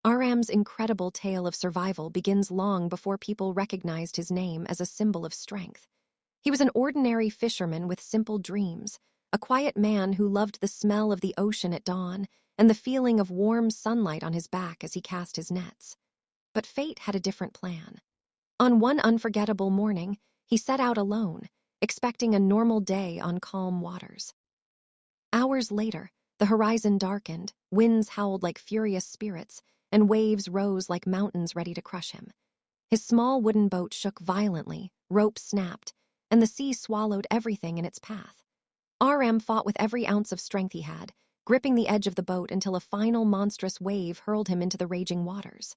Aram's incredible tale of survival begins long before people recognized his name as a symbol of strength. He was an ordinary fisherman with simple dreams, a quiet man who loved the smell of the ocean at dawn and the feeling of warm sunlight on his back as he cast his nets. But fate had a different plan. On one unforgettable morning, he set out alone, expecting a normal day on calm waters. Hours later, the horizon darkened, winds howled like furious spirits, and waves rose like mountains ready to crush him. His small wooden boat shook violently, ropes snapped, and the sea swallowed everything in its path. Aram fought with every ounce of strength he had, gripping the edge of the boat until a final monstrous wave hurled him into the raging waters.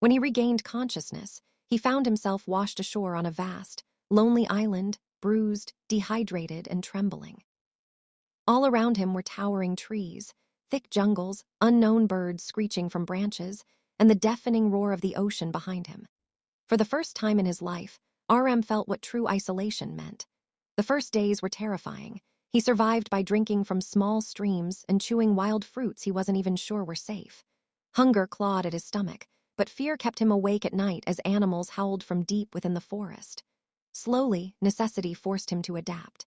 When he regained consciousness, he found himself washed ashore on a vast, lonely island, bruised, dehydrated, and trembling. All around him were towering trees, thick jungles, unknown birds screeching from branches, and the deafening roar of the ocean behind him. For the first time in his life, Aram felt what true isolation meant. The first days were terrifying. He survived by drinking from small streams and chewing wild fruits he wasn't even sure were safe. Hunger clawed at his stomach, but fear kept him awake at night as animals howled from deep within the forest. Slowly, necessity forced him to adapt.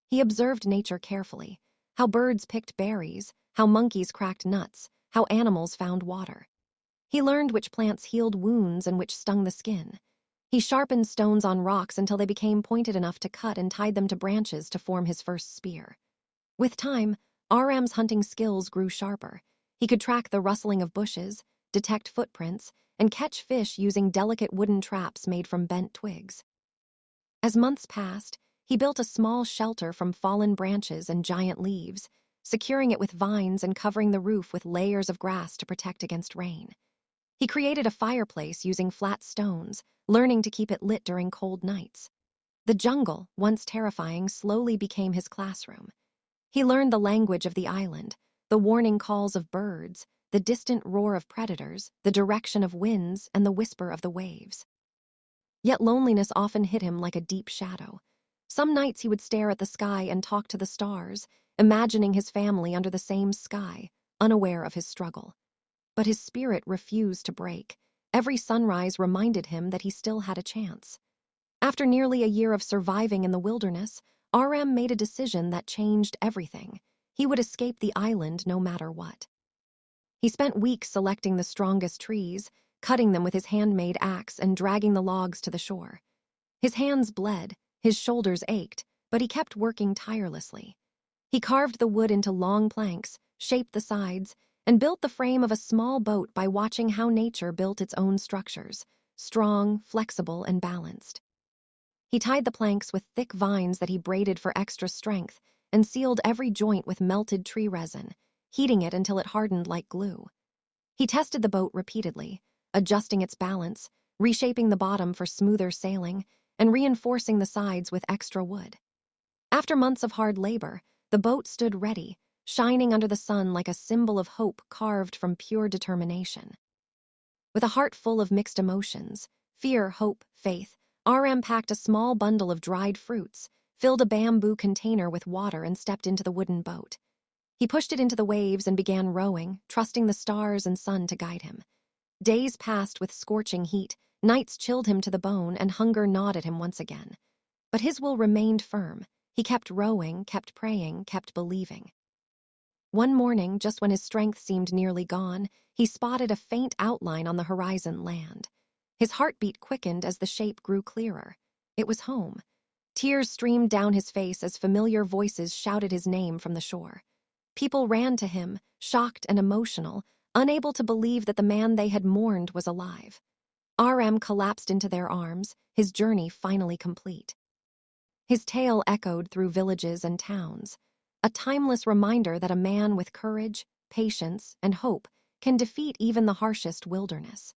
He observed nature carefully, how birds picked berries, how monkeys cracked nuts, how animals found water. He learned which plants healed wounds and which stung the skin. He sharpened stones on rocks until they became pointed enough to cut and tied them to branches to form his first spear. With time, Aram's hunting skills grew sharper. He could track the rustling of bushes, detect footprints, and catch fish using delicate wooden traps made from bent twigs. As months passed, he built a small shelter from fallen branches and giant leaves, securing it with vines and covering the roof with layers of grass to protect against rain. He created a fireplace using flat stones, learning to keep it lit during cold nights. The jungle, once terrifying, slowly became his classroom. He learned the language of the island, the warning calls of birds, the distant roar of predators, the direction of winds, and the whisper of the waves. Yet loneliness often hit him like a deep shadow. Some nights he would stare at the sky and talk to the stars, imagining his family under the same sky, unaware of his struggle. But his spirit refused to break. Every sunrise reminded him that he still had a chance. After nearly a year of surviving in the wilderness, Aram made a decision that changed everything. He would escape the island no matter what. He spent weeks selecting the strongest trees, cutting them with his handmade axe and dragging the logs to the shore. His hands bled, his shoulders ached, but he kept working tirelessly. He carved the wood into long planks, shaped the sides, and built the frame of a small boat by watching how nature built its own structures, strong, flexible, and balanced. He tied the planks with thick vines that he braided for extra strength and sealed every joint with melted tree resin, heating it until it hardened like glue. He tested the boat repeatedly, adjusting its balance, reshaping the bottom for smoother sailing, and reinforcing the sides with extra wood. After months of hard labor, the boat stood ready, shining under the sun like a symbol of hope carved from pure determination. With a heart full of mixed emotions, fear, hope, faith, Aram packed a small bundle of dried fruits, filled a bamboo container with water, and stepped into the wooden boat. He pushed it into the waves and began rowing, trusting the stars and sun to guide him. Days passed with scorching heat, nights chilled him to the bone, and hunger gnawed at him once again. But his will remained firm. He kept rowing, kept praying, kept believing. One morning, just when his strength seemed nearly gone, he spotted a faint outline on the horizon land. His heartbeat quickened as the shape grew clearer. It was home. Tears streamed down his face as familiar voices shouted his name from the shore. People ran to him, shocked and emotional, unable to believe that the man they had mourned was alive. Aram collapsed into their arms, his journey finally complete. His tale echoed through villages and towns, a timeless reminder that a man with courage, patience, and hope can defeat even the harshest wilderness.